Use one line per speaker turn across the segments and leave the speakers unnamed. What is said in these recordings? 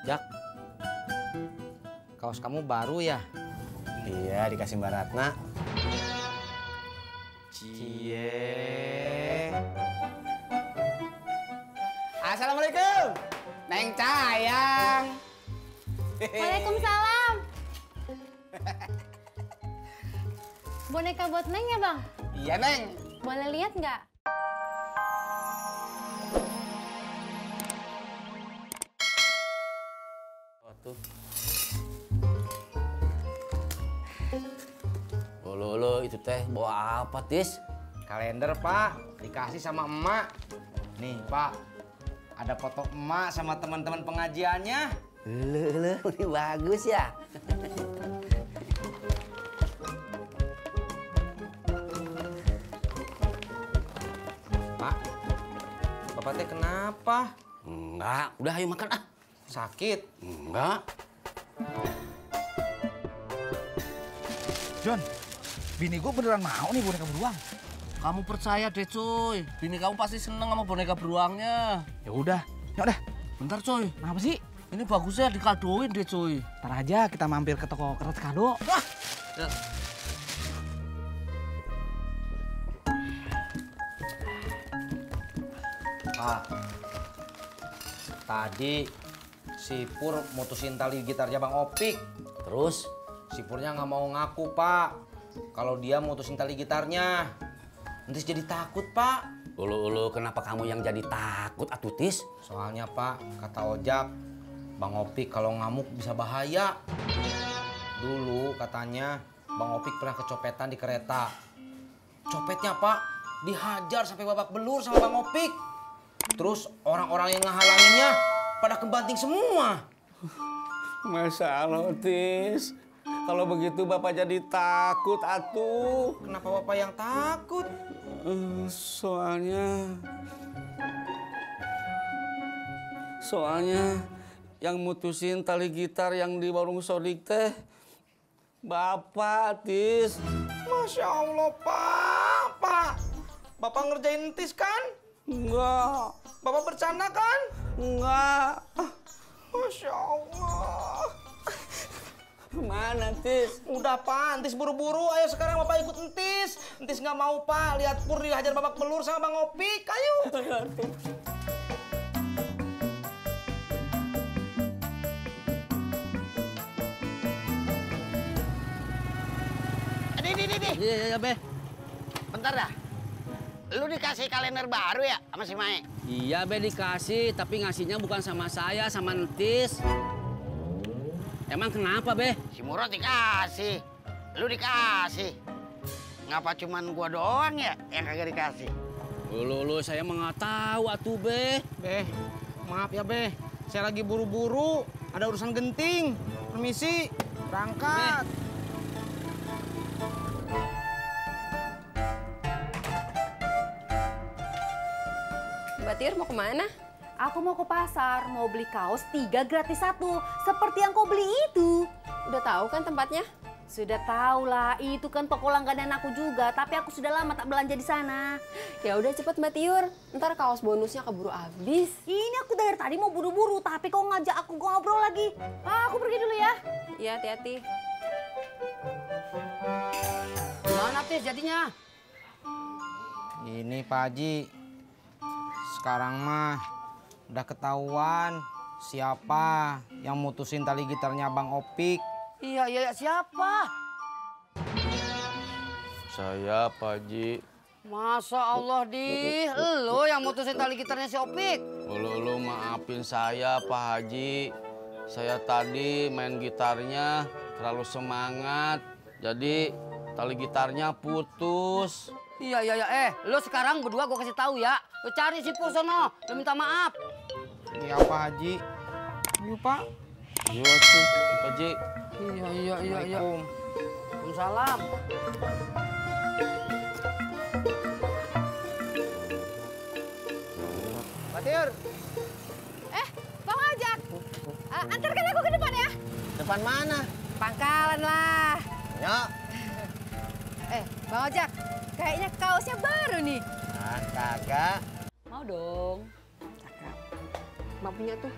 Jak, kaos kamu baru ya?
Iya, dikasih Mbak Ratna.
Cie.
Assalamualaikum, Neng Cayang.
Waalaikumsalam. Boneka buat Neng ya, Bang?
Iya, Neng.
Boleh lihat nggak?
Tuh.
Lo itu teh bawa apa, Tis?
Kalender, Pak. Dikasih sama emak. Nih, Pak. Ada foto emak sama teman-teman pengajiannya.
Lo, ini bagus ya.
Pak, Bapak teh kenapa?
Enggak, udah ayo makan ah.
Sakit?
Enggak.
John, bini gue beneran mau nih boneka beruang.
Kamu percaya deh, cuy. Bini kamu pasti seneng sama boneka beruangnya.
Ya udah, yuk deh.
Bentar, cuy.
Kenapa sih?
Ini bagusnya dikadoin deh, cuy.
Ntar aja kita mampir ke toko kertas kado.
Wah. Ya.
Pak, tadi si Pur mutusin tali gitarnya Bang Opik.
Terus?
Si Purnya nggak mau ngaku, Pak. Kalau dia mutusin tali gitarnya. Entis jadi takut, Pak.
Ulu, kenapa kamu yang jadi takut, atuh, Tis?
Soalnya, Pak, kata Ojak, Bang Opik kalau ngamuk bisa bahaya. Dulu katanya Bang Opik pernah kecopetan di kereta. Copetnya, Pak, dihajar sampai babak belur sama Bang Opik. Terus orang-orang yang ngehalanginnya pada kebanting semua.
Masya Allah, Tis. Kalau begitu Bapak jadi takut, atuh.
Kenapa Bapak yang takut?
Soalnya yang mutusin tali gitar yang di warung Sodik teh Bapak, Tis.
Masya Allah, Pak. Bapak ngerjain entis kan?
Enggak.
Bapak bercanda kan?
Enggak.
Masya Allah.
Mana, Tis?
Udah, Pak. Entis buru-buru. Ayo sekarang Bapak ikut entis. Entis nggak mau, Pak. Lihat Pur dihajar babak belur sama Bang Opik. Ayo.
Iya, Be.
Bentar dah. Lu dikasih kalender baru ya sama si Mae?
Iya, Be, dikasih. Tapi ngasihnya bukan sama saya, sama Entis. Emang kenapa, Be?
Si Murad dikasih. Lu dikasih. Ngapa cuman gua doang ya yang kagak dikasih?
Ulu, saya mah nggak tahu, atuh, Be.
Beh, maaf ya, Beh. Saya lagi buru-buru. Ada urusan genting. Permisi. Berangkat.
Mbak Tiur mau kemana?
Aku mau ke pasar, mau beli kaos 3 gratis 1. Seperti yang kau beli itu.
Udah tahu kan tempatnya?
Sudah tahu lah, itu kan toko langganan aku juga. Tapi aku sudah lama tak belanja di sana.
Ya udah cepet Mbak Tiur, ntar kaos bonusnya keburu habis.
Ini aku dari tadi mau buru-buru, tapi kau ngajak aku ngobrol lagi. Aku pergi dulu ya.
Iya, hati-hati.
Gimana, Tis, jadinya?
Ini Pak Haji. Sekarang mah udah ketahuan siapa yang mutusin tali gitarnya Bang Opik.
Iya, siapa?
Saya, Pak Haji.
Masa Allah, Di. Lu yang mutusin tali gitarnya si Opik.
Ulu, maafin saya, Pak Haji. Saya tadi main gitarnya terlalu semangat. Jadi tali gitarnya putus.
Iya. Lu sekarang berdua gua kasih tahu ya. Lu cari si Pur sono. Lu minta maaf.
Iya Pak Haji. Yuk Pak.
Iya, tuh, Pak Haji.
Iya.
Assalamualaikum.
Waalaikumsalam.
Pak Tiur.
Bang Ojak, antarkan aku ke depan ya.
Depan mana?
Pangkalan lah.
Ya.
Bang Ojak, kayaknya kaosnya baru nih.
Ah, kagak.
Mau dong.
Mak punya tuh.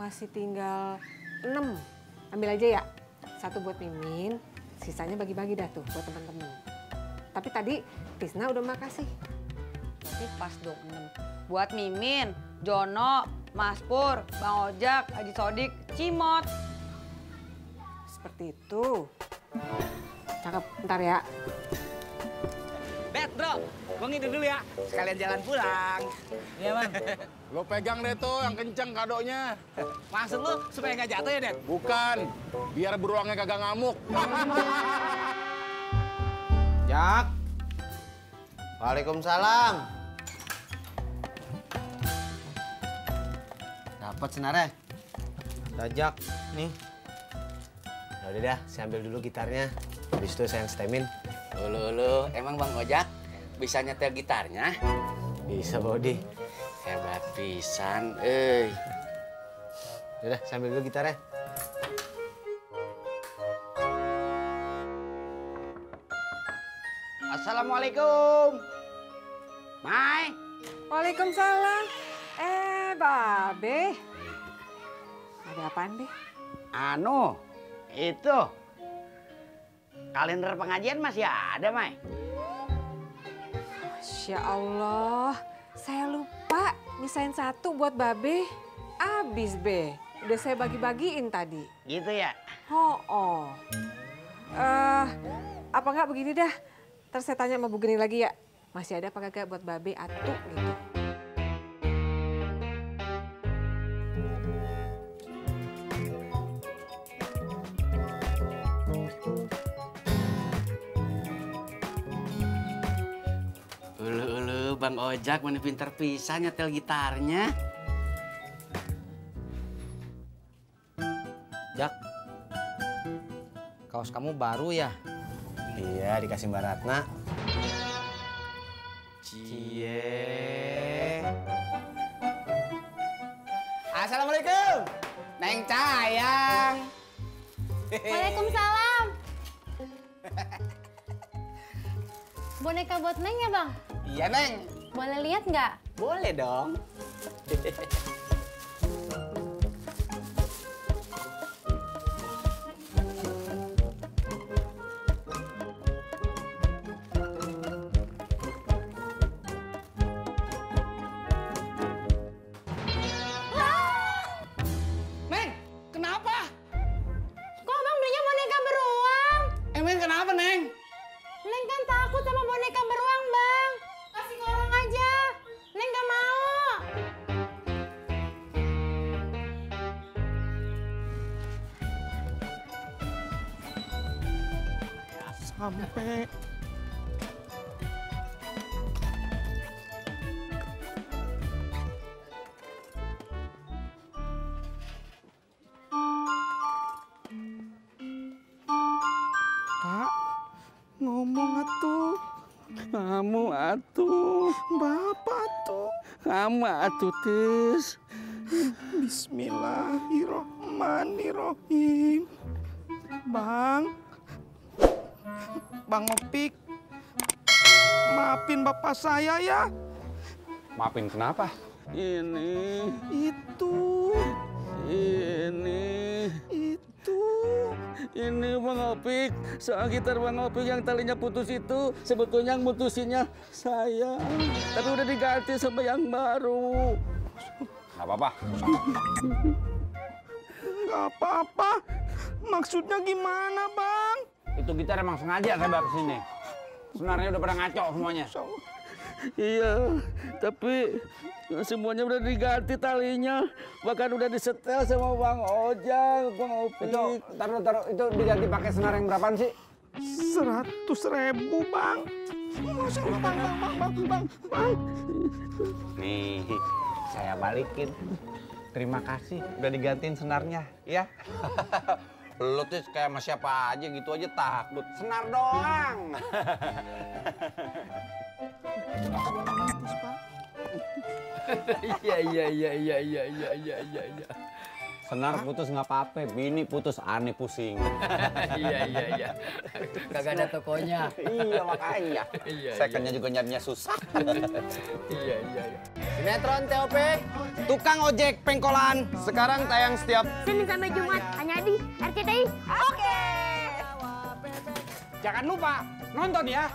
masih tinggal 6. Ambil aja ya. 1 buat Mimin, sisanya bagi-bagi dah tuh buat teman-teman. Tapi tadi Tisna udah makasih.
Berarti pas dong 6. Buat Mimin, Jono, Mas Pur, Bang Ojak, Haji Sodik, Cimot.
Seperti itu. Cakep, ntar ya.
Bet bro, gue ngider dulu ya. Sekalian jalan pulang. Iya man.
Lo pegang deh tuh yang kenceng kadonya.
Maksud lu supaya nggak jatuh ya, Det?
Bukan, biar beruangnya kagak ngamuk.
Jak. Waalaikumsalam. Dapat senarnya. Dajak nih.
Ya udah dah, saya ambil dulu gitarnya. Habis itu saya yang stemin.
Ulu, emang Bang Ojak bisa nyetel gitarnya?
Bisa, Bodi.
Hebat pisan,
Udah, saya ambil dulu gitarnya.
Assalamualaikum. Mai.
Waalaikumsalam. Babe. Ada apaan, Be?
Anu, itu. Kalender pengajian masih ada, Mai.
Masya Allah, saya lupa misain 1 buat Babe. Abis, Be. Udah saya bagi-bagiin tadi.
Gitu ya?
Oh. Apa nggak begini dah? Ntar saya tanya sama Bu Geni lagi ya. Masih ada apa kagak buat Babe atu gitu.
Ulu, Bang Ojak mana pinter pisan nyetel gitarnya.
Jak. Kaos kamu baru ya?
Iya, dikasih Mbak Ratna.
Cie.
Assalamualaikum, Neng Cayang.
Waalaikumsalam. Boneka buat Neng ya, Bang?
Iya, Neng.
Boleh lihat nggak?
Boleh dong. Neng, kenapa?
Kok Abang belinya boneka beruang?
Emang kenapa, Neng?
Neng kan takut sama boneka beruang, Bang. Kasih ke orang aja. Neng nggak mau.
Sampai. Pak, ngomong atuh.
Kamu atuh.
Bapak tuh.
Kamu atuh, Tis.
Bismillahirrohmanirrohim. Bang Opik, maafin bapak saya ya.
Maafin kenapa? Ini.
Itu.
Ini Bang Opik, soal gitar Bang Opik yang talinya putus itu sebetulnya yang mutusinnya saya. Tapi udah diganti sama yang baru. Gak apa-apa.
Nggak apa-apa. Maksudnya gimana, Bang?
Itu gitar emang sengaja saya bawa kesini. Senarnya udah pada ngaco semuanya.
Iya, tapi semuanya udah diganti talinya. Bahkan udah disetel sama Bang Ojak, Bang Opik.
Itu, taruh, itu diganti pakai senar yang berapaan sih?
100.000, Bang. Masya Allah, Bang.
Nih, saya balikin. Terima kasih, udah digantiin senarnya, ya. Lu tuh kayak sama siapa aja gitu aja takut. Senar doang.
Iya.
Senar putus nggak apa-apa, bini putus aneh pusing.
Iya. Kagak ada tokonya.
Iya makanya. Secondnya juga nyarinya susah.
Iya.
Sinetron TOP, tukang ojek pengkolan. Sekarang tayang setiap
Senin sampai Jumat hanya di RCTI. Oke.
Jangan lupa nonton ya.